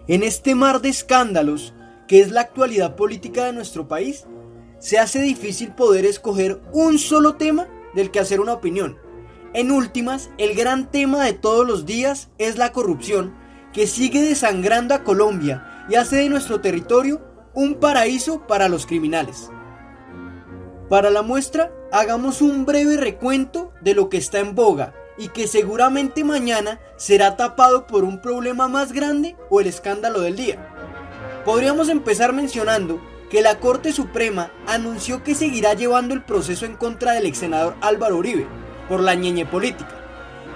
En este mar de escándalos, que es la actualidad política de nuestro país, se hace difícil poder escoger un solo tema del que hacer una opinión. En últimas, el gran tema de todos los días es la corrupción, que sigue desangrando a Colombia y hace de nuestro territorio un paraíso para los criminales. Para la muestra, hagamos un breve recuento de lo que está en boga y que seguramente mañana será tapado por un problema más grande o el escándalo del día. Podríamos empezar mencionando que la Corte Suprema anunció que seguirá llevando el proceso en contra del ex senador Álvaro Uribe por la ñeñe política,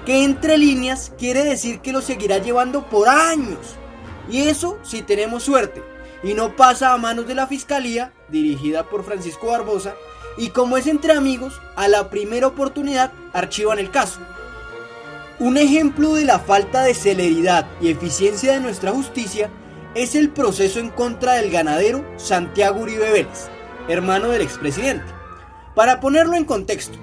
que entre líneas quiere decir que lo seguirá llevando por años, y eso si tenemos suerte y no pasa a manos de la Fiscalía dirigida por Francisco Barbosa, y como es entre amigos, a la primera oportunidad archivan el caso. Un ejemplo de la falta de celeridad y eficiencia de nuestra justicia es el proceso en contra del ganadero Santiago Uribe Vélez, hermano del expresidente. Para ponerlo en contexto,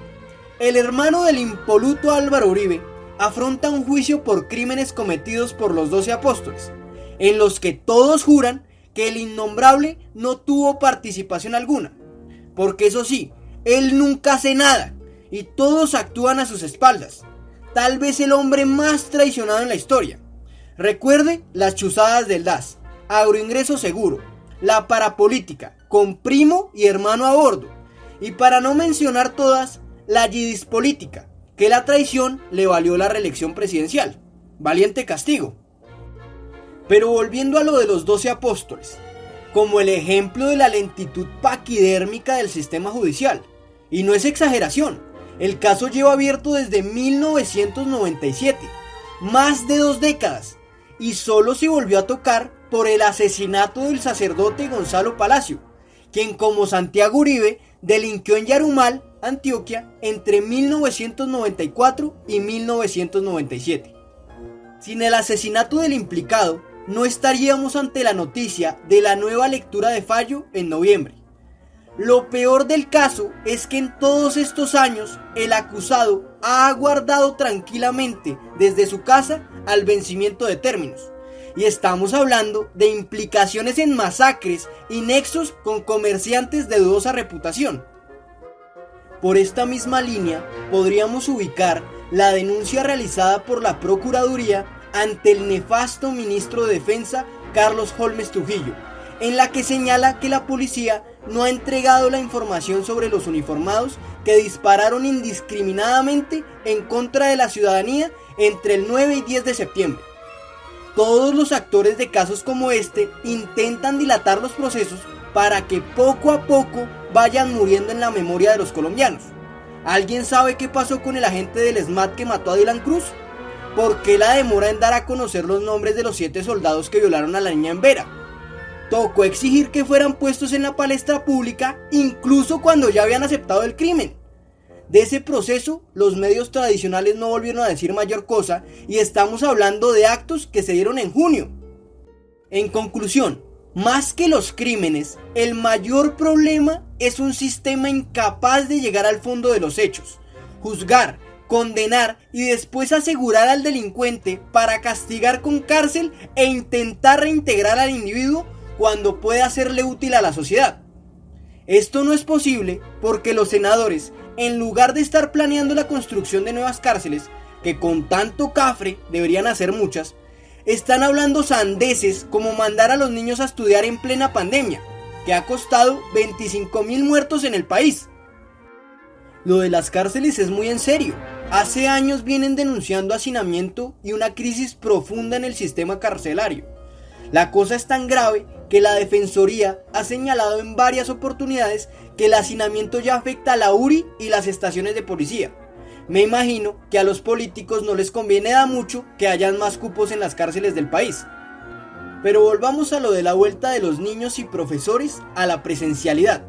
el hermano del impoluto Álvaro Uribe afronta un juicio por crímenes cometidos por los 12 apóstoles, en los que todos juran que el innombrable no tuvo participación alguna, porque eso sí, él nunca hace nada y todos actúan a sus espaldas. Tal vez el hombre más traicionado en la historia. Recuerde las chuzadas del DAS, agroingreso seguro, la parapolítica, con primo y hermano a bordo, y para no mencionar todas, la yidispolítica, que la traición le valió la reelección presidencial. Valiente castigo. Pero volviendo a lo de los 12 apóstoles, como el ejemplo de la lentitud paquidérmica del sistema judicial, y no es exageración, el caso lleva abierto desde 1997, más de 2 décadas, y solo se volvió a tocar por el asesinato del sacerdote Gonzalo Palacio, quien como Santiago Uribe delinquió en Yarumal, Antioquia, entre 1994 y 1997. Sin el asesinato del implicado, no estaríamos ante la noticia de la nueva lectura de fallo en noviembre. Lo peor del caso es que en todos estos años el acusado ha aguardado tranquilamente desde su casa al vencimiento de términos. Y estamos hablando de implicaciones en masacres y nexos con comerciantes de dudosa reputación. Por esta misma línea podríamos ubicar la denuncia realizada por la Procuraduría ante el nefasto ministro de Defensa Carlos Holmes Trujillo, en la que señala que la policía no ha entregado la información sobre los uniformados que dispararon indiscriminadamente en contra de la ciudadanía entre el 9 y 10 de septiembre. Todos los actores de casos como este intentan dilatar los procesos para que poco a poco vayan muriendo en la memoria de los colombianos. ¿Alguien sabe qué pasó con el agente del SMAT que mató a Dylan Cruz? ¿Por qué la demora en dar a conocer los nombres de los 7 soldados que violaron a la niña en Vera? Tocó exigir que fueran puestos en la palestra pública incluso cuando ya habían aceptado el crimen. De ese proceso, los medios tradicionales no volvieron a decir mayor cosa y estamos hablando de actos que se dieron en junio. En conclusión, más que los crímenes, el mayor problema es un sistema incapaz de llegar al fondo de los hechos, juzgar, condenar y después asegurar al delincuente para castigar con cárcel e intentar reintegrar al individuo cuando pueda serle útil a la sociedad. Esto no es posible porque los senadores, en lugar de estar planeando la construcción de nuevas cárceles, que con tanto cafre deberían hacer muchas, están hablando sandeces como mandar a los niños a estudiar en plena pandemia, que ha costado 25.000 muertos en el país. Lo de las cárceles es muy en serio. Hace años vienen denunciando hacinamiento y una crisis profunda en el sistema carcelario. La cosa es tan grave que la Defensoría ha señalado en varias oportunidades que el hacinamiento ya afecta a la URI y las estaciones de policía. Me imagino que a los políticos no les conviene da mucho que hayan más cupos en las cárceles del país. Pero volvamos a lo de la vuelta de los niños y profesores a la presencialidad.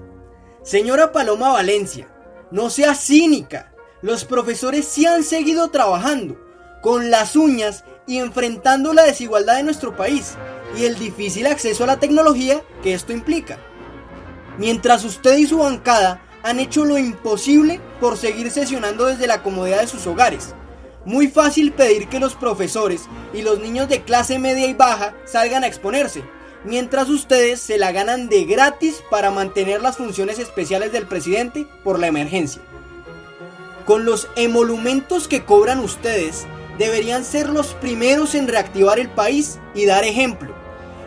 Señora Paloma Valencia, no sea cínica. Los profesores sí han seguido trabajando con las uñas y enfrentando la desigualdad de nuestro país y el difícil acceso a la tecnología que esto implica. Mientras usted y su bancada han hecho lo imposible por seguir sesionando desde la comodidad de sus hogares, Muy fácil pedir que los profesores y los niños de clase media y baja salgan a exponerse, mientras ustedes se la ganan de gratis para mantener las funciones especiales del presidente por la emergencia. Con los emolumentos que cobran ustedes, deberían ser los primeros en reactivar el país y dar ejemplo.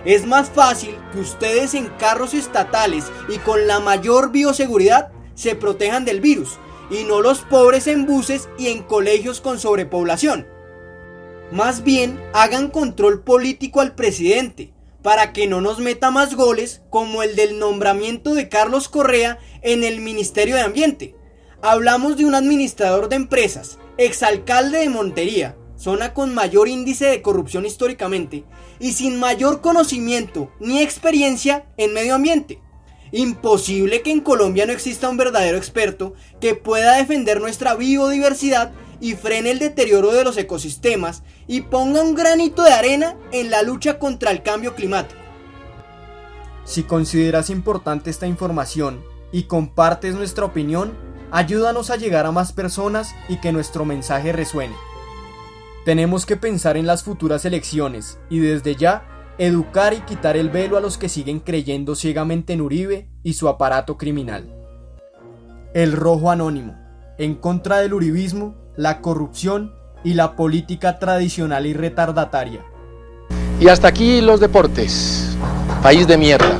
Es más fácil que ustedes en carros estatales y con la mayor bioseguridad se protejan del virus, y no los pobres en buses y en colegios con sobrepoblación. Más bien, hagan control político al presidente, para que no nos meta más goles como el del nombramiento de Carlos Correa en el Ministerio de Ambiente. Hablamos de un administrador de empresas, exalcalde de Montería, zona con mayor índice de corrupción históricamente, y sin mayor conocimiento ni experiencia en medio ambiente. Imposible que en Colombia no exista un verdadero experto que pueda defender nuestra biodiversidad y frene el deterioro de los ecosistemas y ponga un granito de arena en la lucha contra el cambio climático. Si consideras importante esta información y compartes nuestra opinión, ayúdanos a llegar a más personas y que nuestro mensaje resuene. Tenemos que pensar en las futuras elecciones y desde ya educar y quitar el velo a los que siguen creyendo ciegamente en Uribe y su aparato criminal. El Rojo Anónimo, en contra del uribismo, la corrupción y la política tradicional y retardataria. Y hasta aquí los deportes. País de mierda.